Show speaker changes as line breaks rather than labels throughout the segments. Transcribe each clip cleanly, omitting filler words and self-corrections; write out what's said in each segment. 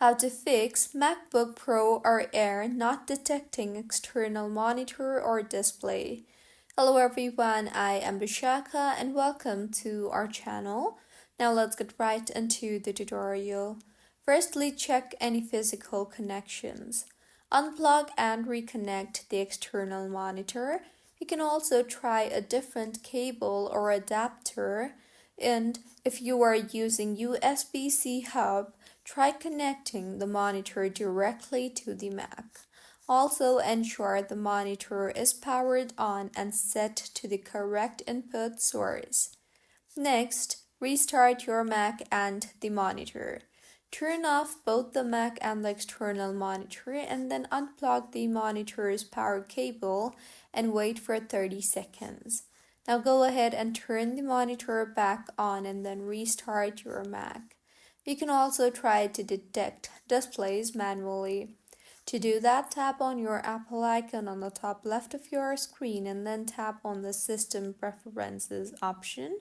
How to fix MacBook Pro or Air not detecting external monitor or display. Hello everyone, I am Bishaka and welcome to our channel. Now let's get right into the tutorial. Firstly, check any physical connections. Unplug and reconnect the external monitor. You can also try a different cable or adapter, and if you are using USB-C hub, try connecting the monitor directly to the Mac. Also ensure the monitor is powered on and set to the correct input source. Next, restart your Mac and the monitor. Turn off both the Mac and the external monitor and then unplug the monitor's power cable and wait for 30 seconds. Now go ahead and turn the monitor back on and then restart your Mac. You can also try to detect displays manually. To do that, tap on your Apple icon on the top left of your screen and then tap on the System Preferences option.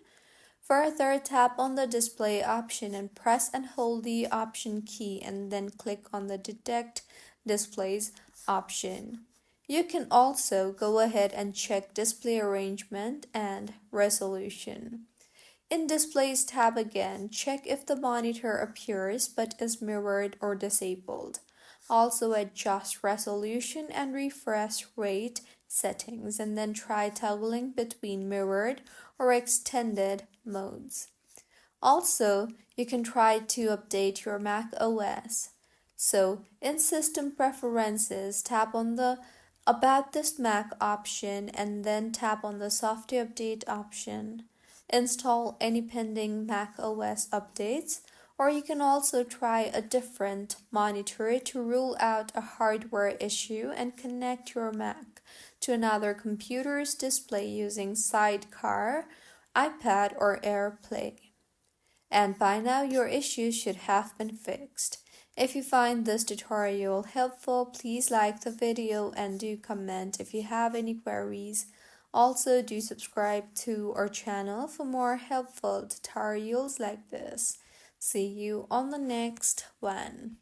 Further, tap on the display option and press and hold the option key and then click on the Detect Displays option. You can also go ahead and check display arrangement and resolution. In Displays tab again, check if the monitor appears but is mirrored or disabled. Also adjust resolution and refresh rate settings and then try toggling between mirrored or extended modes. Also, you can try to update your Mac OS. So, in System Preferences, tap on the About this Mac option and then tap on the Software Update option. Install any pending Mac OS updates, or you can also try a different monitor to rule out a hardware issue and connect your Mac to another computer's display using Sidecar, iPad, or AirPlay. And by now your issues should have been fixed. If you find this tutorial helpful, please like the video and do comment if you have any queries. Also, do subscribe to our channel for more helpful tutorials like this. See you on the next one.